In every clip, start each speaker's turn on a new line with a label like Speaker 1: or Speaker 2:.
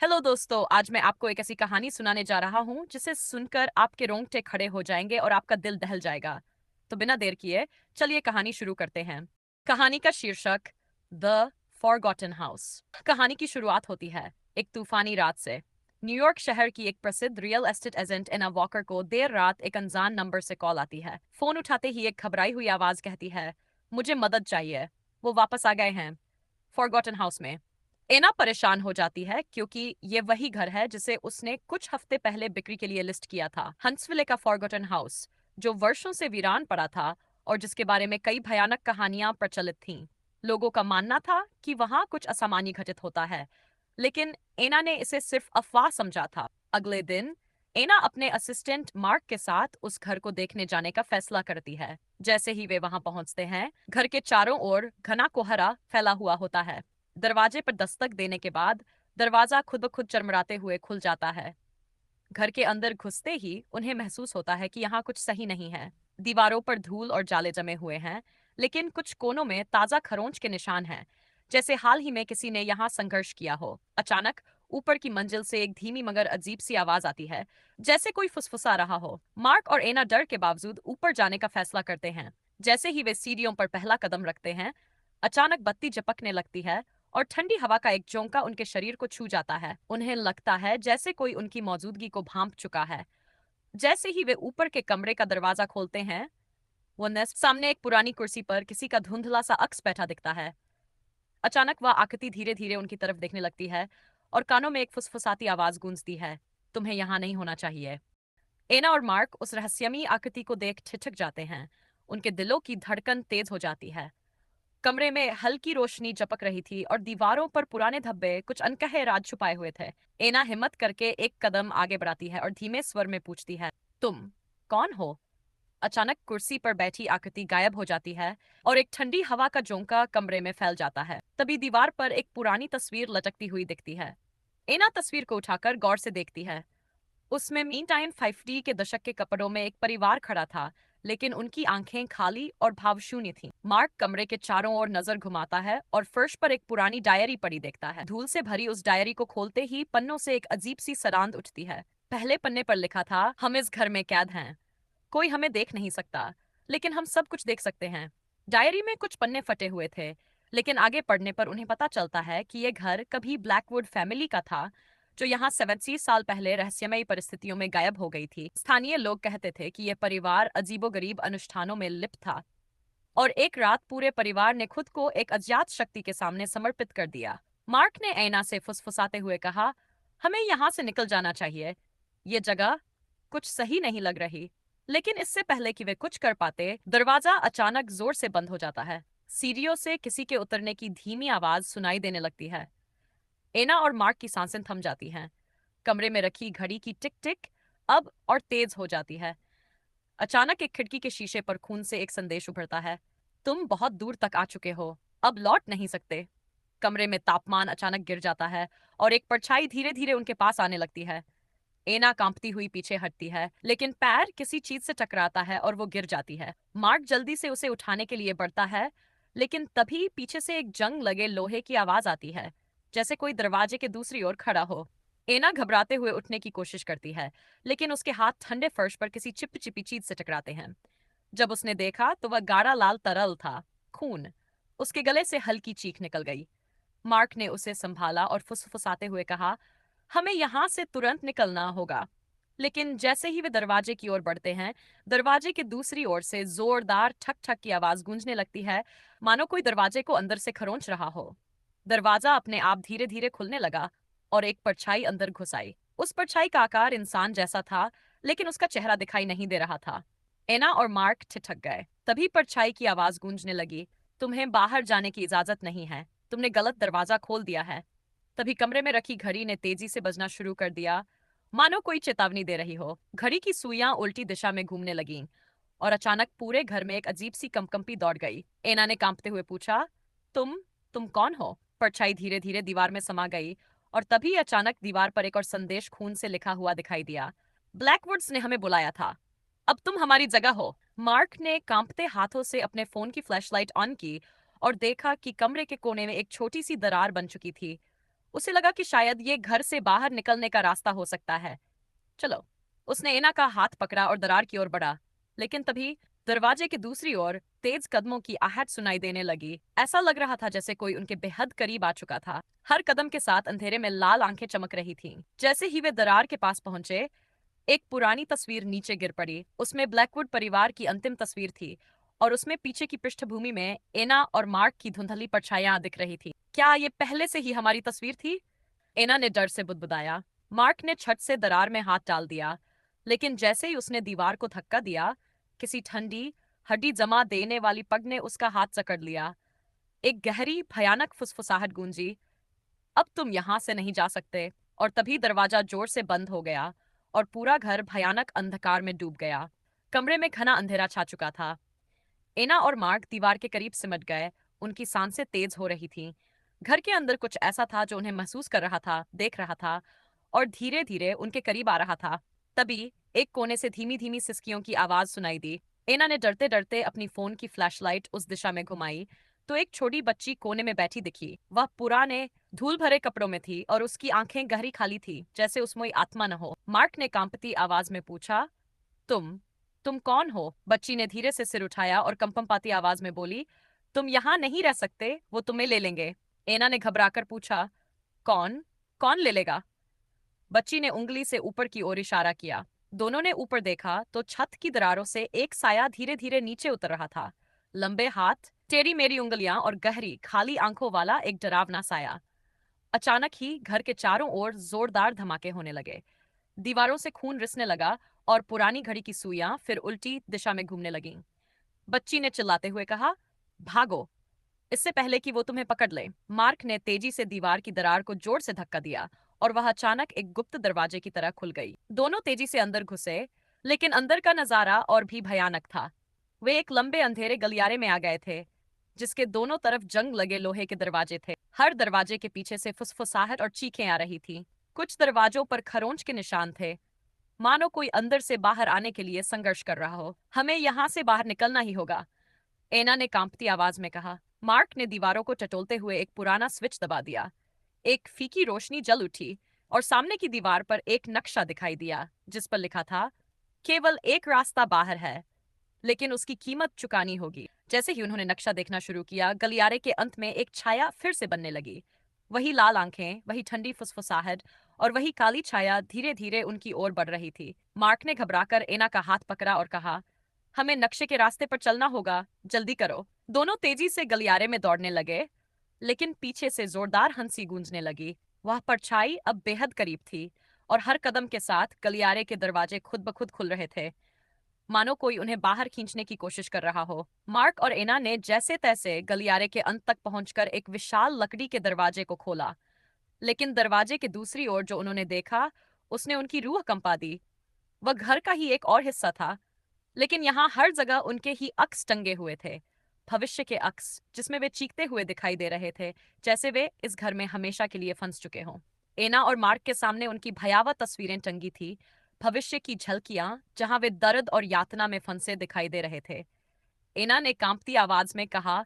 Speaker 1: Hello दोस्तों, आज मैं आपको एक ऐसी कहानी सुनाने जा रहा हूँ जिसे सुनकर आपके रोंगटे खड़े हो जाएंगे और आपका दिल दहल जाएगा। तो बिना देर किए चलिए कहानी शुरू करते हैं। कहानी का शीर्षक द फॉरगॉटन हाउस। कहानी की शुरुआत होती है एक तूफानी रात से। न्यूयॉर्क शहर की एक प्रसिद्ध रियल एस्टेट एजेंट एना वॉकर को देर रात एक अनजान नंबर से कॉल आती है। फोन उठाते ही एक घबराई हुई आवाज कहती है, मुझे मदद चाहिए। वो वापस आ गए हैं फॉरगॉटन हाउस में। एना परेशान हो जाती है क्योंकि ये वही घर है जिसे उसने कुछ हफ्ते पहले बिक्री के लिए लिस्ट किया था। हंट्सविले का फॉरगॉटन हाउस, जो वर्षों से वीरान पड़ा था और जिसके बारे में कई भयानक कहानियां प्रचलित थीं। लोगों का मानना था कि वहां कुछ असामान्य घटित होता है, लेकिन एना ने इसे सिर्फ अफवाह समझा था। अगले दिन एना अपने असिस्टेंट मार्क के साथ उस घर को देखने जाने का फैसला करती है। जैसे ही वे वहां पहुंचते हैं, घर के चारों ओर घना कोहरा फैला हुआ होता है। दरवाजे पर दस्तक देने के बाद दरवाजा खुद ब खुद चरमराते हुए खुल जाता है। घर के अंदर घुसते ही उन्हें महसूस होता है कि यहाँ कुछ सही नहीं है। दीवारों पर धूल और जाले जमे हुए हैं, लेकिन कुछ कोनों में ताजा खरोंच के निशान हैं, जैसे हाल ही में किसी ने यहाँ संघर्ष किया हो। अचानक ऊपर की मंजिल से एक धीमी मगर अजीब सी आवाज आती है, जैसे कोई फुसफुसा रहा हो। मार्क और एना डर के बावजूद ऊपर जाने का फैसला करते हैं। जैसे ही वे सीढ़ियों पर पहला कदम रखते हैं, अचानक बत्ती झपकने लगती है और ठंडी हवा का एक झोंका उनके शरीर को छू जाता है। उन्हें लगता है जैसे कोई उनकी मौजूदगी को भांप चुका है। जैसे ही वे ऊपर के कमरे का दरवाजा खोलते हैं, वो नेस्ट सामने एक पुरानी कुर्सी पर किसी का धुंधला सा अक्स बैठा दिखता है। अचानक वह आकृति धीरे धीरे उनकी तरफ देखने लगती है और कानों में एक फुसफुसाती आवाज गूंजती है, तुम्हें यहाँ नहीं होना चाहिए। एना और मार्क उस रहस्यमयी आकृति को देख ठिठक जाते हैं। उनके दिलों की धड़कन तेज हो जाती है। कमरे में हल्की रोशनी चपक रही थी और दीवारों पर पुराने धब्बे कुछ अनकहे राज छुपाए हुए थे। एना हिम्मत करके एक कदम आगे बढ़ाती है और धीमे स्वर में पूछती है, तुम कौन हो? अचानक कुर्सी पर बैठी आकृति गायब हो जाती है और एक ठंडी हवा का झोंका कमरे में फैल जाता है। तभी दीवार पर एक पुरानी तस्वीर लटकती हुई दिखती है। एना तस्वीर को उठाकर गौर से देखती है। उसमें मीन टाइम 50 के दशक के कपड़ों में एक परिवार खड़ा था, लेकिन उनकी आंखें खाली और भावशून्य थीं। मार्क कमरे के चारों ओर नजर घुमाता है और फर्श पर एक पुरानी डायरी पड़ी देखता है। धूल से भरी उस डायरी को खोलते ही पन्नों से एक अजीब सी सरांद उठती है। पहले पन्ने पर लिखा था, हम इस घर में कैद हैं। कोई हमें देख नहीं सकता, लेकिन हम सब कुछ देख सकते हैं। डायरी में कुछ पन्ने फटे हुए थे, लेकिन आगे पढ़ने पर उन्हें पता चलता है कि यह घर कभी ब्लैकवुड फैमिली का था, जो यहाँ 70 साल पहले रहस्यमयी परिस्थितियों में गायब हो गई थी। स्थानीय लोग कहते थे कि यह परिवार अजीबोगरीब अनुष्ठानों में लिप्त था और एक रात पूरे परिवार ने खुद को एक अज्ञात शक्ति के सामने समर्पित कर दिया। मार्क ने ऐना से फुसफुसाते हुए कहा, हमें यहाँ से निकल जाना चाहिए। ये जगह कुछ सही नहीं लग रही। लेकिन इससे पहले कि वे कुछ कर पाते, दरवाजा अचानक जोर से बंद हो जाता है। सीढ़ियों से किसी के उतरने की धीमी आवाज सुनाई देने लगती है। एना और मार्क की सांसें थम जाती हैं। कमरे में रखी घड़ी की टिक टिक अब और तेज हो जाती है। अचानक एक खिड़की के शीशे पर खून से एक संदेश उभरता है, तुम बहुत दूर तक आ चुके हो, अब लौट नहीं सकते। कमरे में तापमान अचानक गिर जाता है और एक परछाई धीरे धीरे उनके पास आने लगती है। एना कांपती हुई पीछे हटती है, लेकिन पैर किसी चीज से टकराता है और वो गिर जाती है। मार्क जल्दी से उसे उठाने के लिए बढ़ता है, लेकिन तभी पीछे से एक जंग लगे लोहे की आवाज आती है, जैसे कोई दरवाजे के दूसरी ओर खड़ा हो। एना घबराते हुए उठने की कोशिश करती है, लेकिन उसके हाथ ठंडे फर्श पर किसी चिपचिपी चीज से टकराते हैं। जब उसने देखा तो वह गाढ़ा लाल तरल था, खून। उसके गले से हल्की चीख निकल गई। मार्क ने उसे संभाला और फुसफुसाते हुए कहा, हमें यहां से तुरंत निकलना होगा। लेकिन जैसे ही वे दरवाजे की ओर बढ़ते हैं, दरवाजे की दूसरी ओर से जोरदार ठक ठक की आवाज गूंजने लगती है, मानो कोई दरवाजे को अंदर से खरोंच रहा हो। दरवाजा अपने आप धीरे धीरे खुलने लगा और एक परछाई अंदर घुस आई। उस परछाई का आकार इंसान जैसा था, लेकिन उसका चेहरा दिखाई नहीं दे रहा था। एना और मार्क ठिठक गए। तभी परछाई की आवाज गूंजने लगी, तुम्हें बाहर जाने की इजाजत नहीं है, तुमने गलत दरवाजा खोल दिया है। तभी कमरे में रखी घड़ी ने तेजी से बजना शुरू कर दिया, मानो कोई चेतावनी दे रही हो। घड़ी की सुइयां उल्टी दिशा में घूमने लगीं और अचानक पूरे घर में एक अजीब सी कंपकंपी दौड़ गई। एना ने कांपते हुए पूछा, तुम तुम कौन हो? परछाई धीरे धीरे दीवार में समा गई और तभी अचानक दीवार पर एक और संदेश खून से लिखा हुआ दिखाई दिया, ब्लैकवुड्स ने हमें बुलाया था, अब तुम हमारी जगह हो। मार्क ने कांपते हाथों से अपने फोन की फ्लैशलाइट ऑन की और देखा कि कमरे के कोने में एक छोटी सी दरार बन चुकी थी उसे लगा कि शायद ये घर से बाहर निकलने का रास्ता हो सकता है। चलो। उसने एना का हाथ पकड़ा और दरार की ओर बढ़ा। लेकिन तभी दरवाजे के दूसरी ओर तेज कदमों की आहट सुनाई देने लगी। ऐसा लग रहा था जैसे कोई उनके बेहद करीब आ चुका था। हर कदम के साथ अंधेरे में लाल आंखें चमक रही थीं। जैसे ही वे दरार के पास पहुंचे, एक पुरानी तस्वीर नीचे गिर पड़ी। उसमें ब्लैकवुड परिवार की अंतिम तस्वीर थी और उसमें पीछे की पृष्ठभूमि में एना और मार्क की धुंधली परछाइयां दिख रही थी। क्या ये पहले से ही हमारी तस्वीर थी? एना ने डर से बुदबुदाया। मार्क ने छत से दरार में हाथ डाल दिया, लेकिन जैसे ही उसने दीवार को धक्का दिया, किसी ठंडी, हड्डी जमा देने वाली पग ने उसका हाथ जकड़ लिया। एक गहरी, भयानक फुसफुसाहट गूंजी। अब तुम यहां से नहीं जा सकते। और तभी दरवाजा जोर से बंद हो गया और पूरा घर भयानक अंधकार में डूब गया। कमरे में घना अंधेरा छा चुका था। एना और मार्क दीवार के करीब सिमट गए। उनकी सांसें तेज हो रही थीं। घर के अंदर कुछ ऐसा था जो उन्हें महसूस कर रहा था, देख रहा था और धीरे धीरे उनके करीब आ रहा था। तभी एक कोने से धीमी धीमी सिसकियों की आवाज सुनाई दी। एना ने डरते डरते अपनी फोन की फ्लैशलाइट उस दिशा में घुमाई तो एक छोटी बच्ची कोने में बैठी दिखी। वह पुराने धूल भरे कपड़ों में थी और उसकी आंखें गहरी खाली थी, जैसे उसमें आत्मा न हो। मार्क ने कांपती आवाज में पूछा, तुम तुम कौन हो? बच्ची ने धीरे से सिर उठाया और कंपन पाती आवाज में बोली, तुम यहाँ नहीं रह सकते, वो तुम्हें ले लेंगे। एना ने घबराकर पूछा, कौन? कौन ले लेगा? बच्ची ने उंगली से ऊपर की ओर इशारा किया। दोनों ने ऊपर देखा तो छत की दरारों से एक साया धीरे धीरे नीचे उतर रहा था। लंबे हाथ, टेढ़ी मेरी उंगलियां और गहरी खाली आंखों वाला एक डरावना साया। अचानक ही घर के चारों ओर जोरदार धमाके होने लगे। दीवारों से खून रिसने लगा और पुरानी घड़ी की सुइयां फिर उल्टी दिशा में घूमने लगीं। बच्ची ने चिल्लाते हुए कहा, भागो, इससे पहले कि वो तुम्हें पकड़ ले। मार्क ने तेजी से दीवार की दरार को जोर से धक्का दिया और वह अचानक एक गुप्त दरवाजे की तरह खुल गई। दोनों तेजी से अंदर घुसे, लेकिन अंदर का नजारा और भी भयानक था। वे एक लंबे अंधेरे गलियारे में आ गए थे, जिसके दोनों तरफ जंग लगे लोहे के दरवाजे थे। हर दरवाजे के पीछे से फुसफुसाहट और चीखें आ रही थीं। कुछ दरवाजों पर खरोंच के निशान थे, मानो कोई अंदर से बाहर आने के लिए संघर्ष कर रहा हो। हमें यहाँ से बाहर निकलना ही होगा, एना ने कांपती आवाज में कहा। मार्क ने दीवारों को टटोलते हुए एक पुराना स्विच दबा दिया। एक फीकी रोशनी जल उठी और सामने की दीवार पर एक नक्शा दिखाई दिया, जिस पर लिखा था, केवल एक रास्ता बाहर है, लेकिन उसकी कीमत चुकानी होगी। जैसे ही उन्होंने नक्शा देखना शुरू किया, गलियारे के अंत में एक छाया फिर से बनने लगी। वही लाल आंखें, वही ठंडी फुसफुसाहट और वही काली छाया धीरे धीरे उनकी ओर बढ़ रही थी। मार्क ने घबराकर एना का हाथ पकड़ा और कहा, हमें नक्शे के रास्ते पर चलना होगा, जल्दी करो। दोनों तेजी से गलियारे में दौड़ने लगे, लेकिन पीछे से जोरदार हंसी गूंजने लगी। वह परछाई अब बेहद करीब थी और हर कदम के साथ गलियारे के दरवाजे खुद ब खुद खुल रहे थे, मानो कोई उन्हें बाहर खींचने की कोशिश कर रहा हो। मार्क और एना ने जैसे तैसे गलियारे के अंत तक पहुंचकर एक विशाल लकड़ी के दरवाजे को खोला, लेकिन दरवाजे के दूसरी ओर जो उन्होंने देखा, उसने उनकी रूह कंपा दी। वह घर का ही एक और हिस्सा था, लेकिन यहाँ हर जगह उनके ही अक्स टंगे हुए थे। भविष्य के अक्स, जिसमें वे चीखते हुए दिखाई दे रहे थे, जैसे वे इस घर में हमेशा के लिए फंस चुके हों। एना और मार्क के सामने उनकी भयावह तस्वीरें टंगी थी, भविष्य की झलकियां जहां वे दर्द और यातना में फंसे दिखाई दे रहे थे। एना ने कांपती आवाज में कहा,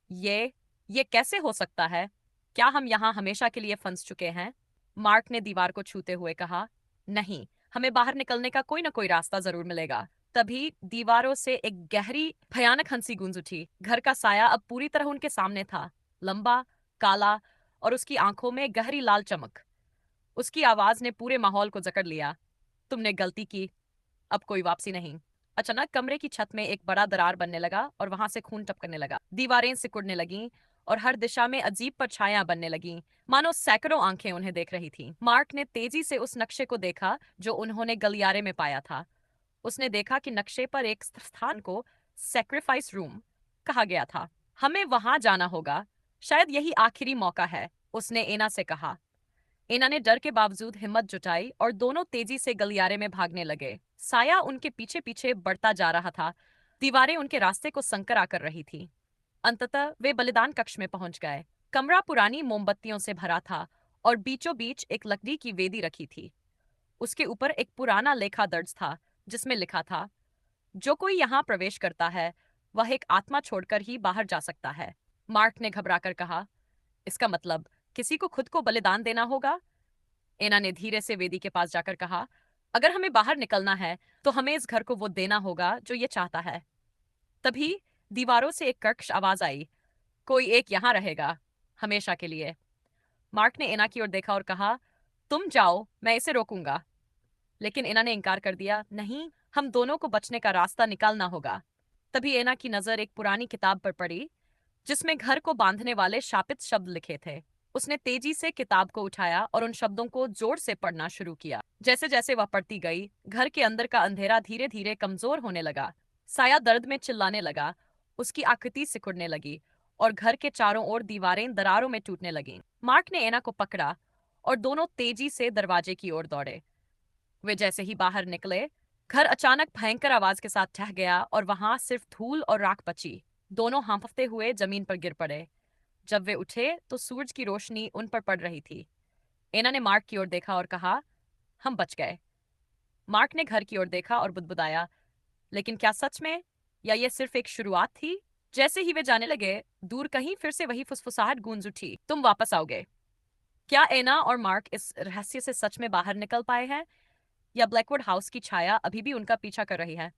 Speaker 1: ये ये कैसे हो सकता है? क्या हम यहाँ हमेशा के लिए फंस चुके हैं? मार्क ने दीवार को छूते हुए कहा, नहीं, हमें बाहर निकलने का कोई ना कोई रास्ता जरूर मिलेगा। तभी दीवारों से एक गहरी भयानक हंसी गूंज उठी। घर का साया अब पूरी तरह उनके सामने था, लंबा, काला और उसकी आंखों में गहरी लाल चमक। उसकी आवाज ने पूरे माहौल को जकड़ लिया। तुमने गलती की, अब कोई वापसी नहीं। अचानक कमरे की छत में एक बड़ा दरार बनने लगा और वहां से खून टपकने लगा। दीवारें सिकुड़ने लगीं और हर दिशा में अजीब परछायां बनने लगीं, मानो सैकड़ों आंखें उन्हें देख रही थीं। मार्क ने तेजी से उस नक्शे को देखा जो उन्होंने गलियारे में पाया था। उसने देखा कि नक्शे पर एक स्थान को सेक्रीफाइस रूम कहा गया था। हमें वहां जाना होगा, शायद यही आखिरी मौका है, उसने एना से कहा। एना ने डर के बावजूद हिम्मत जुटाई और दोनों तेजी से गलियारे में भागने लगे। साया उनके पीछे पीछे बढ़ता जा रहा था। दीवारें उनके रास्ते को संकर आकर रही थी। अंततः वे बलिदान कक्ष में पहुंच गए। कमरा पुरानी मोमबत्तियों से भरा था और बीचों बीच एक लकड़ी की वेदी रखी थी। उसके ऊपर एक पुराना लेखा दर्ज था, जिसमें लिखा था, जो कोई यहाँ प्रवेश करता है, वह एक आत्मा छोड़कर ही बाहर जा सकता है। मार्क ने घबराकर कहा, इसका मतलब किसी को खुद को बलिदान देना होगा। एना ने धीरे से वेदी के पास जाकर कहा, अगर हमें बाहर निकलना है तो हमें इस घर को वो देना होगा जो ये चाहता है। तभी दीवारों से एक कर्कश आवाज आई, कोई एक यहाँ रहेगा, हमेशा के लिए। मार्क ने एना की ओर देखा और कहा, तुम जाओ, मैं इसे रोकूंगा। लेकिन एना ने इनकार कर दिया, नहीं, हम दोनों को बचने का रास्ता निकालना होगा। तभी एना की नजर एक पुरानी किताब पर पड़ी जिसमें घर को बांधने वाले शापित शब्द लिखे थे। उसने तेजी से किताब को उठाया और उन शब्दों को जोर से पढ़ना शुरू किया। जैसे जैसे वह पढ़ती गई, घर के अंदर का अंधेरा धीरे धीरे कमजोर होने लगा। साया दर्द में चिल्लाने लगा, उसकी आकृति सिकुड़ने लगी और घर के चारों ओर दीवारें दरारों में टूटने लगीं। मार्क ने एना को पकड़ा और दोनों तेजी से दरवाजे की ओर दौड़े। वे जैसे ही बाहर निकले, घर अचानक भयंकर आवाज के साथ ठह गया और वहां सिर्फ धूल और राख बची। दोनों हांफते हुए जमीन पर गिर पड़े। जब वे उठे तो सूरज की रोशनी उन पर पड़ रही थी। एना ने मार्क की ओर देखा और कहा, हम बच गए। मार्क ने घर की ओर देखा और बुदबुदाया, लेकिन क्या सच में, या यह सिर्फ एक शुरुआत थी? जैसे ही वे जाने लगे, दूर कहीं फिर से वही फुसफुसाहट गूंज उठी, तुम वापस आओगे। क्या एना और मार्क इस रहस्य से सच में बाहर निकल पाए हैं, या ब्लैकवुड हाउस की छाया अभी भी उनका पीछा कर रही है?